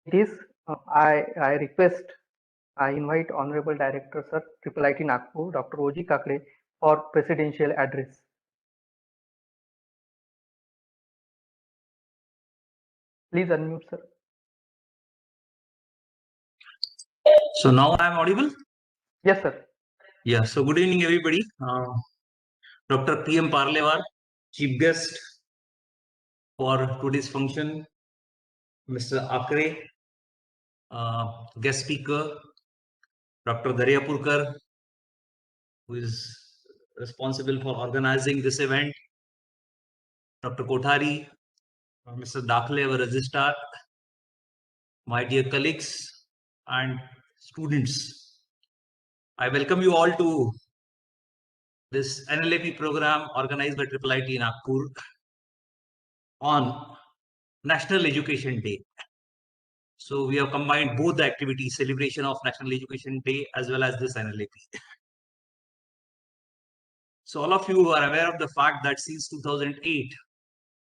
This I request, I invite Honorable Director Sir, IIIT Nagpur, Dr. O.G. Kakre for presidential address. Please unmute, sir. So now I am audible? Yes, sir. Yeah, so good evening, everybody. Dr. P.M. Parlewar, chief guest for today's function. Mr. Akre, guest speaker. Dr. Daryapurkar, who is responsible for organizing this event. Dr. Kothari, Mr. Dakle, our registrar, my dear colleagues and students. I welcome you all to this NLAP program organized by IIIT Nagpur on National Education Day. So we have combined both the activities, celebration of National Education Day as well as this NLAP. So all of you are aware of the fact that since 2008,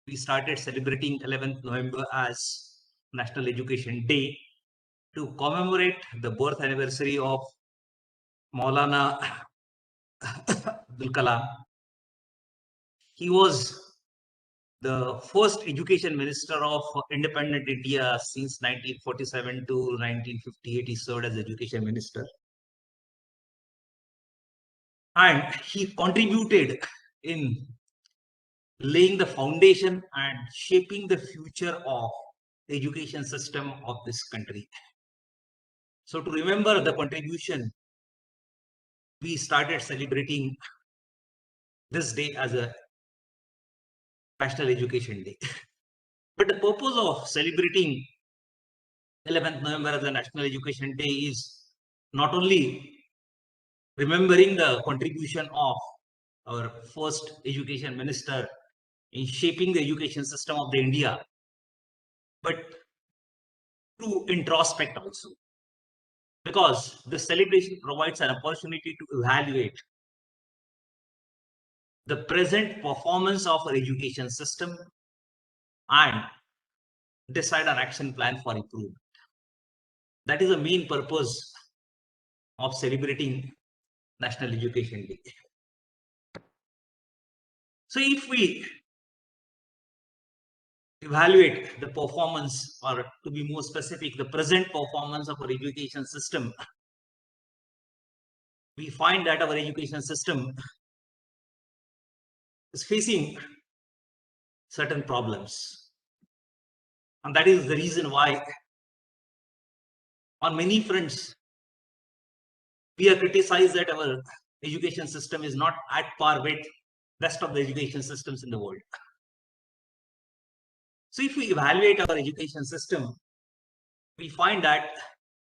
we started celebrating 11th November as National Education Day to commemorate the birth anniversary of Maulana Abdul Kalam. He was the first education minister of independent India since 1947 to 1958. He served as education minister. And he contributed in laying the foundation and shaping the future of the education system of this country. So to remember the contribution, we started celebrating this day as a National Education Day. But the purpose of celebrating 11th November as a National Education Day is not only remembering the contribution of our first education minister in shaping the education system of the India, but to introspect also. Because the celebration provides an opportunity to evaluate the present performance of our education system and decide an action plan for improvement. That is the main purpose of celebrating National Education Day. So if we evaluate the performance, or to be more specific, the present performance of our education system, we find that our education system is facing certain problems. And that is the reason why on many fronts, we are criticized that our education system is not at par with rest of the education systems in the world. So if we evaluate our education system, we find that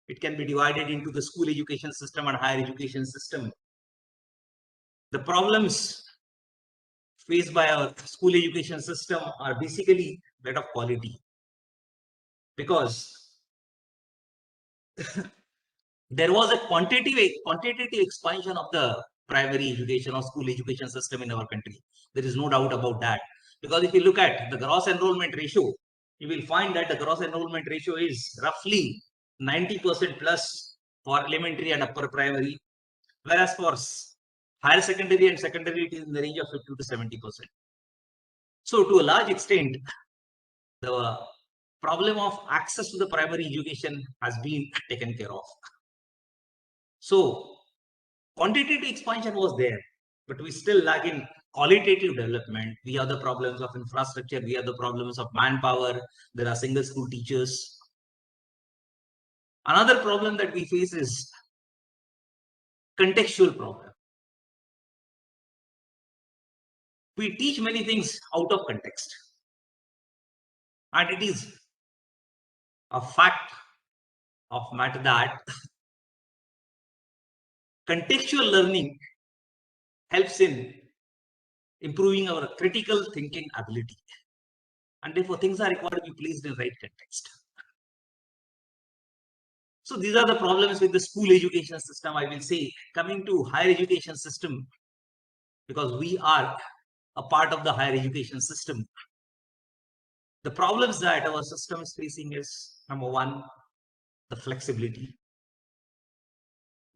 it can be divided into the school education system and higher education system. The problems faced by our school education system are basically that of quality, because there was a quantitative expansion of the primary education or school education system in our country. There is no doubt about that. Because if you look at the gross enrollment ratio, you will find that the gross enrollment ratio is roughly 90% plus for elementary and upper primary, whereas for higher secondary and secondary it is in the range of 50 to 70%. So to a large extent, the problem of access to the primary education has been taken care of. So quantitative expansion was there, but we still lack in qualitative development. We have the problems of infrastructure, we have the problems of manpower, there are single school teachers. Another problem that we face is contextual problem. We teach many things out of context. And it is a fact of matter that contextual learning helps in improving our critical thinking ability. And therefore, things are required to be placed in right context. So these are the problems with the school education system, I will say. Coming to higher education system, because we are a part of the higher education system, the problems that our system is facing is Number one, the flexibility.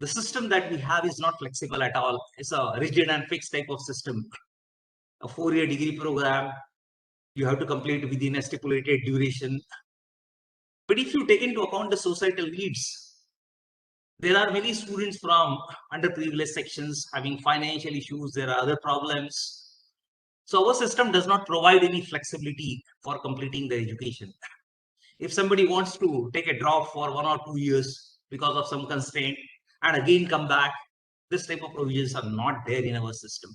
The system that we have is not flexible at all. It's a rigid and fixed type of system. A 4-year degree program, you have to complete within a stipulated duration. But if you take into account the societal needs, there are many students from underprivileged sections having financial issues. There are other problems. So our system does not provide any flexibility for completing their education. If somebody wants to take a drop for 1 or 2 years because of some constraint and again come back, this type of provisions are not there in our system.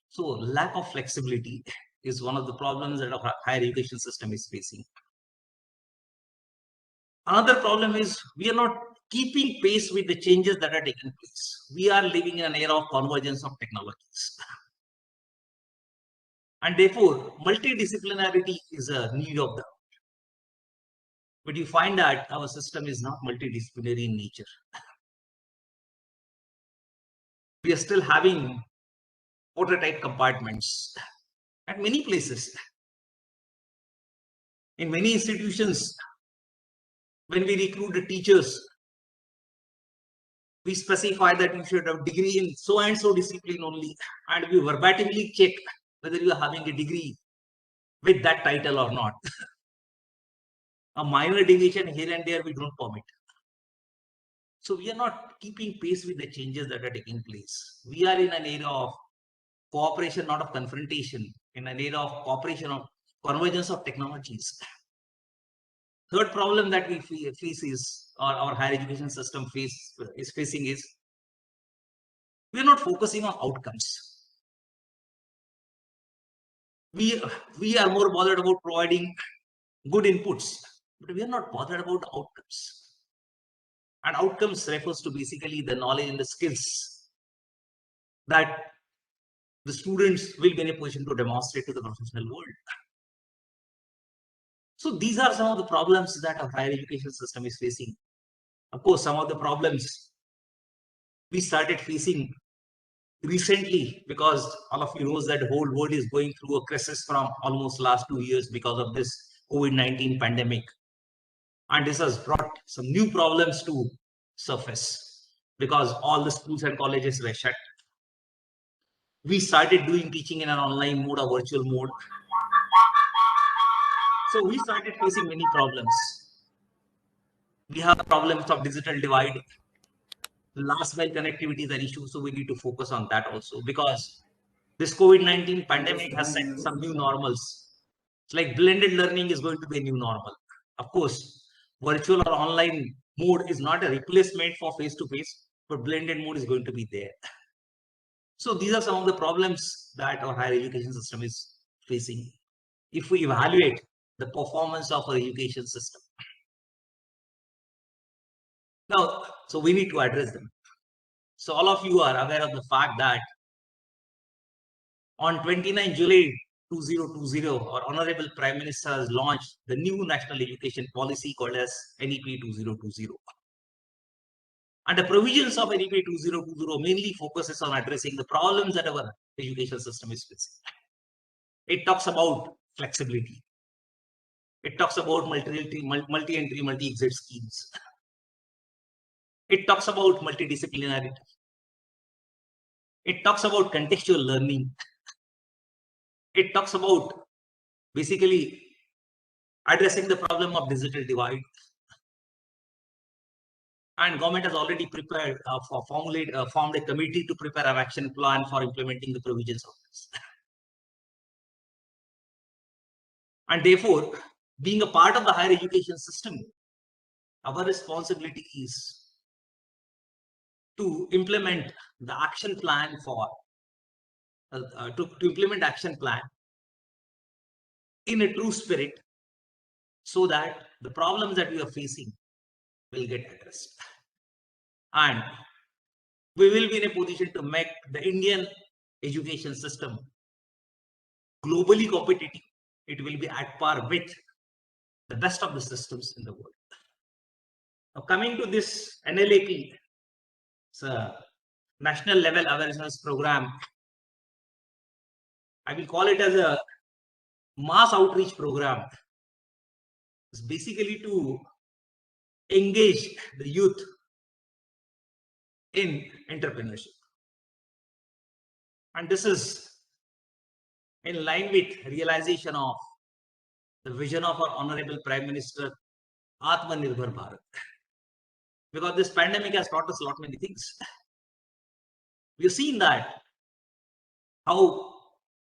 So lack of flexibility is one of the problems that our higher education system is facing. Another problem is we are not keeping pace with the changes that are taking place. We are living in an era of convergence of technologies. And therefore, multidisciplinarity is a need of the hour. But you find that our system is not multidisciplinary in nature. We are still having prototype compartments at many places. In many institutions, when we recruit the teachers, we specify that you should have degree in so and so discipline only, and we verbatimly check whether you are having a degree with that title or not. A minor deviation here and there we don't permit. So we are not keeping pace with the changes that are taking place. We are in an era of cooperation, not of confrontation, in an era of cooperation, of convergence of technologies. Third problem that we face is, or our higher education system is facing is, we are not focusing on outcomes. We are more bothered about providing good inputs, but we are not bothered about the outcomes. And outcomes refers to basically the knowledge and the skills that the students will be in a position to demonstrate to the professional world. So these are some of the problems that our higher education system is facing. Of course, some of the problems we started facing recently, because all of you knows that the whole world is going through a crisis from almost last 2 years because of this COVID-19 pandemic. And this has brought some new problems to surface because all the schools and colleges were shut. We started doing teaching in an online mode, a virtual mode. So we started facing many problems. We have problems of digital divide. Last mile connectivity is an issue, so we need to focus on that also, because this COVID-19 pandemic has set some new normals. It's like blended learning is going to be a new normal. Of course, virtual or online mode is not a replacement for face-to-face, but blended mode is going to be there. So these are some of the problems that our higher education system is facing. If we evaluate the performance of our education system, now, so we need to address them. So all of you are aware of the fact that on 29 July 2020, our Honorable Prime Minister has launched the new national education policy called as NEP 2020. And the provisions of NEP 2020 mainly focuses on addressing the problems that our education system is facing. It talks about flexibility. It talks about multi-entry, multi-exit schemes. It talks about multidisciplinarity. It talks about contextual learning. It talks about basically addressing the problem of digital divide. And government has already prepared formed a committee to prepare an action plan for implementing the provisions of this. And therefore, being a part of the higher education system, our responsibility is to implement the action plan for to implement action plan in a true spirit, so that the problems that we are facing will get addressed, and we will be in a position to make the Indian education system globally competitive. It will be at par with the best of the systems in the world. Now, coming to this NLAP, it's a National Level Awareness Program. I will call it as a mass outreach program. It's basically to engage the youth in entrepreneurship. And this is in line with realization of the vision of our Honorable Prime Minister, Atmanirbhar Bharat. Because this pandemic has taught us a lot many things. We've seen that how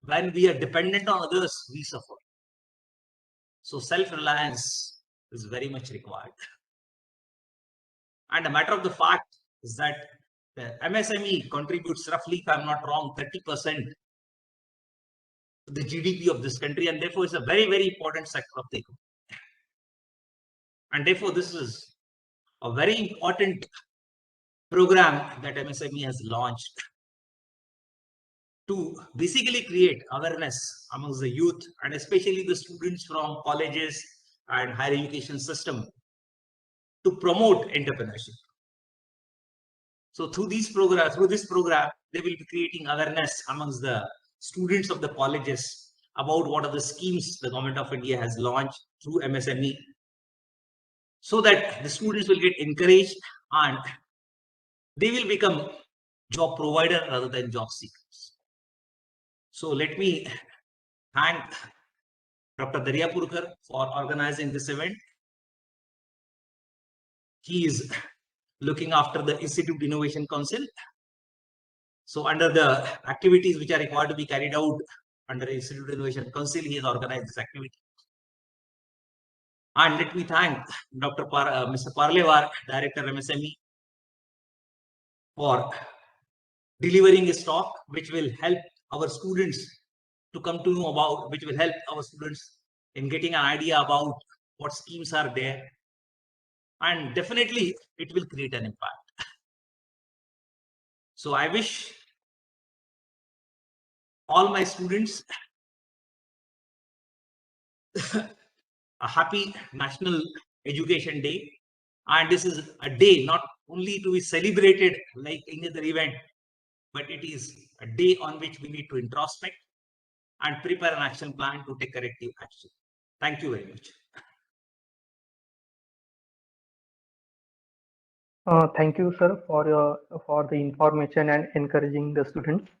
when we are dependent on others, we suffer. So self-reliance is very much required. And a matter of the fact is that the MSME contributes roughly, if I'm not wrong, 30% to the GDP of this country, and therefore it's a very, very important sector of the economy. And therefore, this is a very important program that MSME has launched to basically create awareness amongst the youth and especially the students from colleges and higher education system to promote entrepreneurship. So through this program, they will be creating awareness amongst the students of the colleges about what are the schemes the Government of India has launched through MSME, so that the students will get encouraged and they will become job provider rather than job seekers. So let me thank Dr. Daryapurkar for organizing this event. He is looking after the Institute Innovation Council. So under the activities which are required to be carried out under Institute Innovation Council, he has organized this activity. And let me thank Mr. Parlewar, Director MSME, for delivering a talk which will help our students to come to know about, which will help our students in getting an idea about what schemes are there. And definitely it will create an impact. So I wish all my students a happy National Education Day. And this is a day not only to be celebrated like any other event, but it is a day on which we need to introspect and prepare an action plan to take corrective action. Thank you very much. Thank you, sir, for the information and encouraging the students.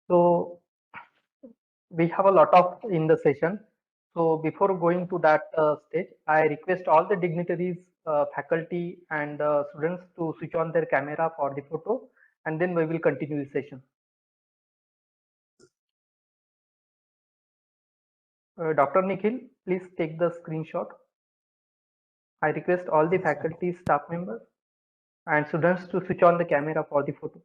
So we have a lot of in the session. So before going to that stage, I request all the dignitaries, faculty, and students to switch on their camera for the photo, and then we will continue the session. Dr. Nikhil, please take the screenshot. I request all the faculty, staff members, and students to switch on the camera for the photo.